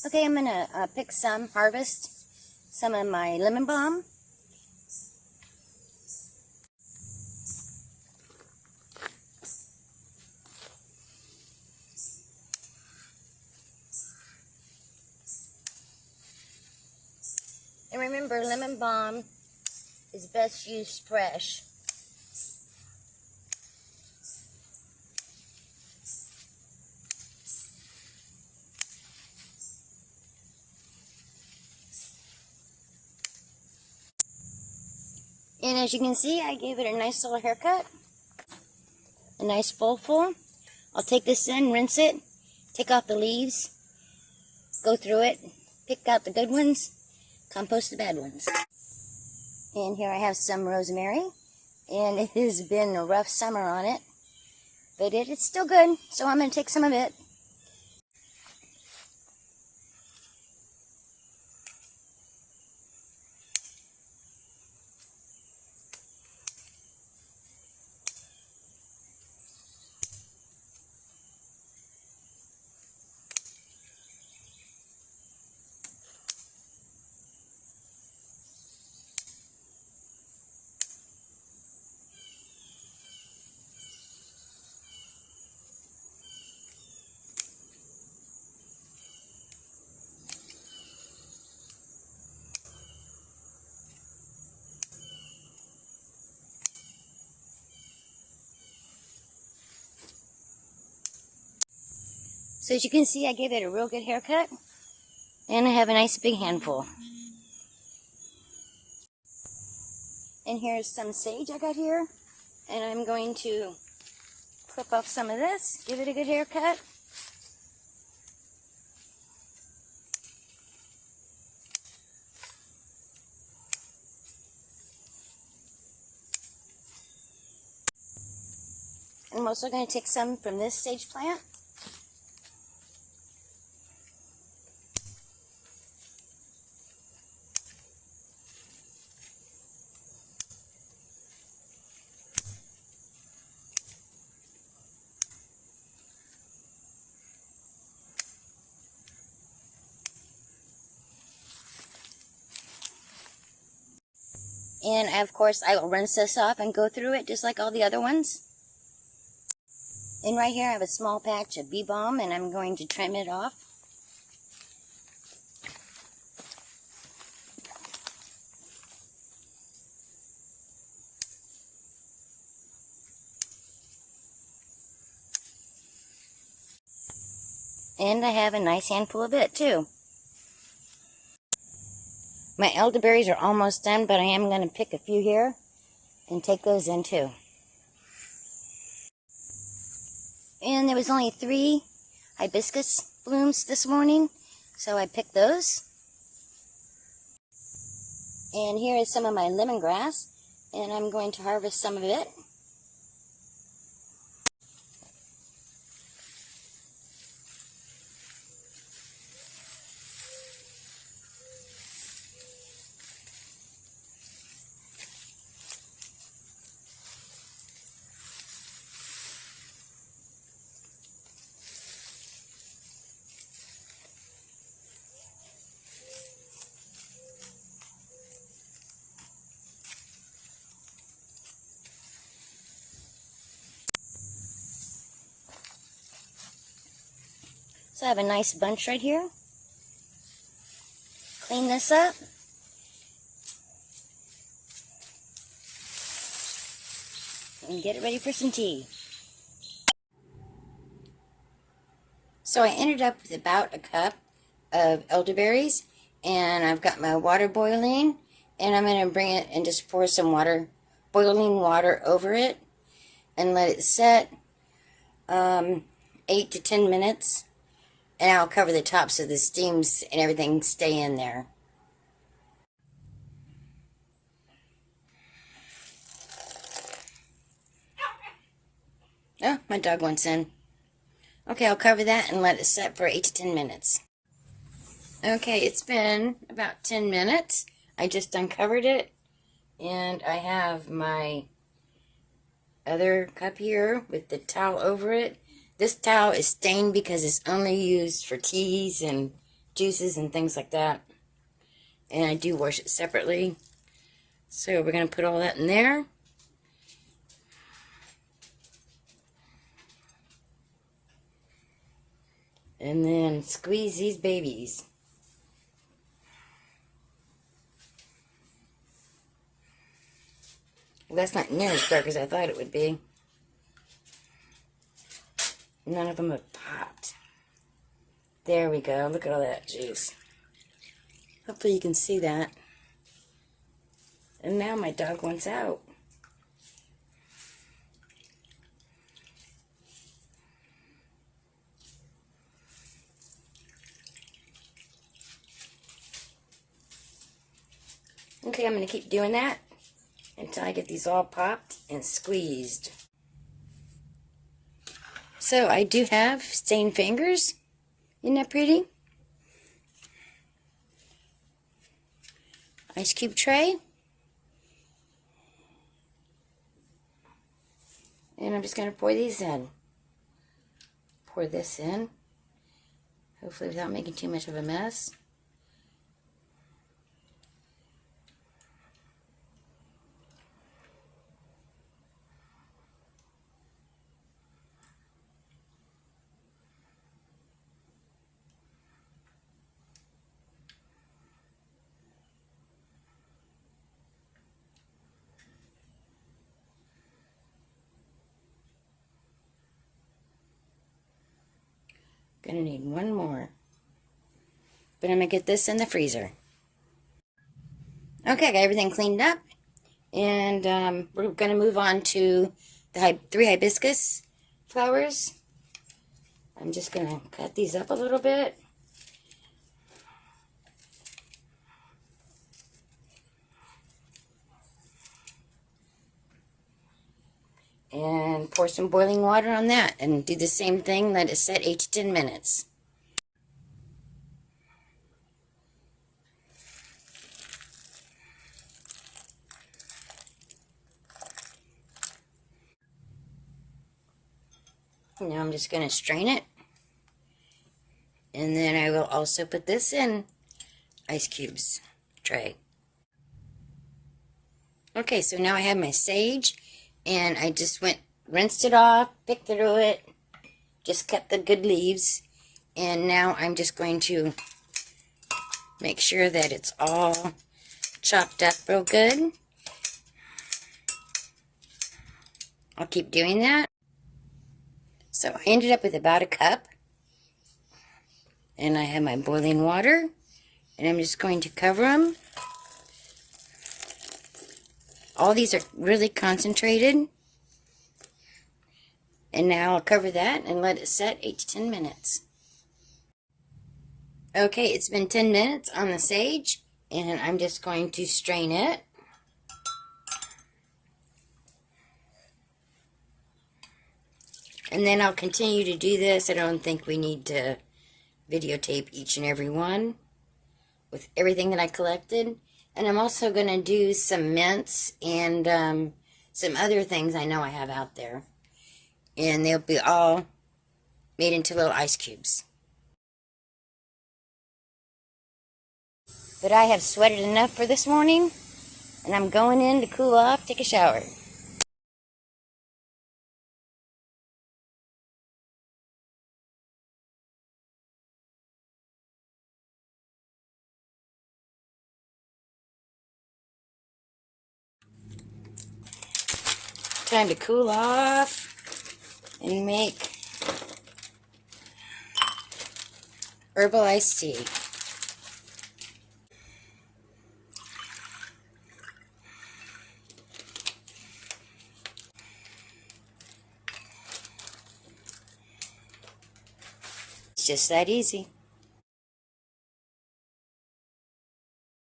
Okay, I'm gonna harvest some of my lemon balm. And remember, lemon balm is best used fresh. And as you can see, I gave it a nice little haircut. A nice bowl full. I'll take this in, rinse it, take off the leaves, go through it, pick out the good ones, compost the bad ones. And here I have some rosemary. And it has been a rough summer on it, but it's still good, so I'm going to take some of it. So as you can see, I gave it a real good haircut, and I have a nice big handful. And here's some sage I got here, and I'm going to clip off some of this, give it a good haircut. And I'm also going to take some from this sage plant. And of course, I will rinse this off and go through it just like all the other ones. And right here I have a small patch of bee balm, and I'm going to trim it off. And I have a nice handful of it too. My elderberries are almost done, but I am going to pick a few here and take those in too. And there was only 3 hibiscus blooms this morning, so I picked those. And here is some of my lemongrass, and I'm going to harvest some of it. So I have a nice bunch right here. Clean this up. And get it ready for some tea. So I ended up with about a cup of elderberries, and I've got my water boiling, and I'm going to bring it and just pour some water, boiling water over it, and let it set 8 to 10 minutes. And I'll cover the top so the steams and everything stay in there. Oh, my dog wants in. Okay, I'll cover that and let it set for 8 to 10 minutes. Okay, it's been about 10 minutes. I just uncovered it, and I have my other cup here with the towel over it. This towel is stained because it's only used for teas and juices and things like that. And I do wash it separately. So we're going to put all that in there. And then squeeze these babies. Well, that's not near as dark as I thought it would be. None of them have popped. There we go. Look at all that juice. Hopefully you can see that. And now my dog wants out. Okay, I'm going to keep doing that until I get these all popped and squeezed. So I do have stained fingers. Isn't that pretty? Ice cube tray. And I'm just going to pour these in. Pour this in. Hopefully without making too much of a mess. Gonna need one more. But I'm gonna get this in the freezer. Okay, I got everything cleaned up. And we're gonna move on to the 3 hibiscus flowers. I'm just gonna cut these up a little bit. And pour some boiling water on that and do the same thing. Let it set 8 to 10 minutes. Now I'm just going to strain it. And then I will also put this in ice cubes tray. Okay, so now I have my sage. And I just rinsed it off, picked through it, just kept the good leaves. And now I'm just going to make sure that it's all chopped up real good. I'll keep doing that. So I ended up with about a cup. And I have my boiling water. And I'm just going to cover them. All these are really concentrated. And now I'll cover that and let it set 8 to 10 minutes. Okay, it's been 10 minutes on the sage. And I'm just going to strain it. And then I'll continue to do this. I don't think we need to videotape each and every one with everything that I collected. And I'm also going to do some mints and some other things I know I have out there. And they'll be all made into little ice cubes. But I have sweated enough for this morning. And I'm going in to cool off, take a shower. Time to cool off and make herbal iced tea. It's just that easy.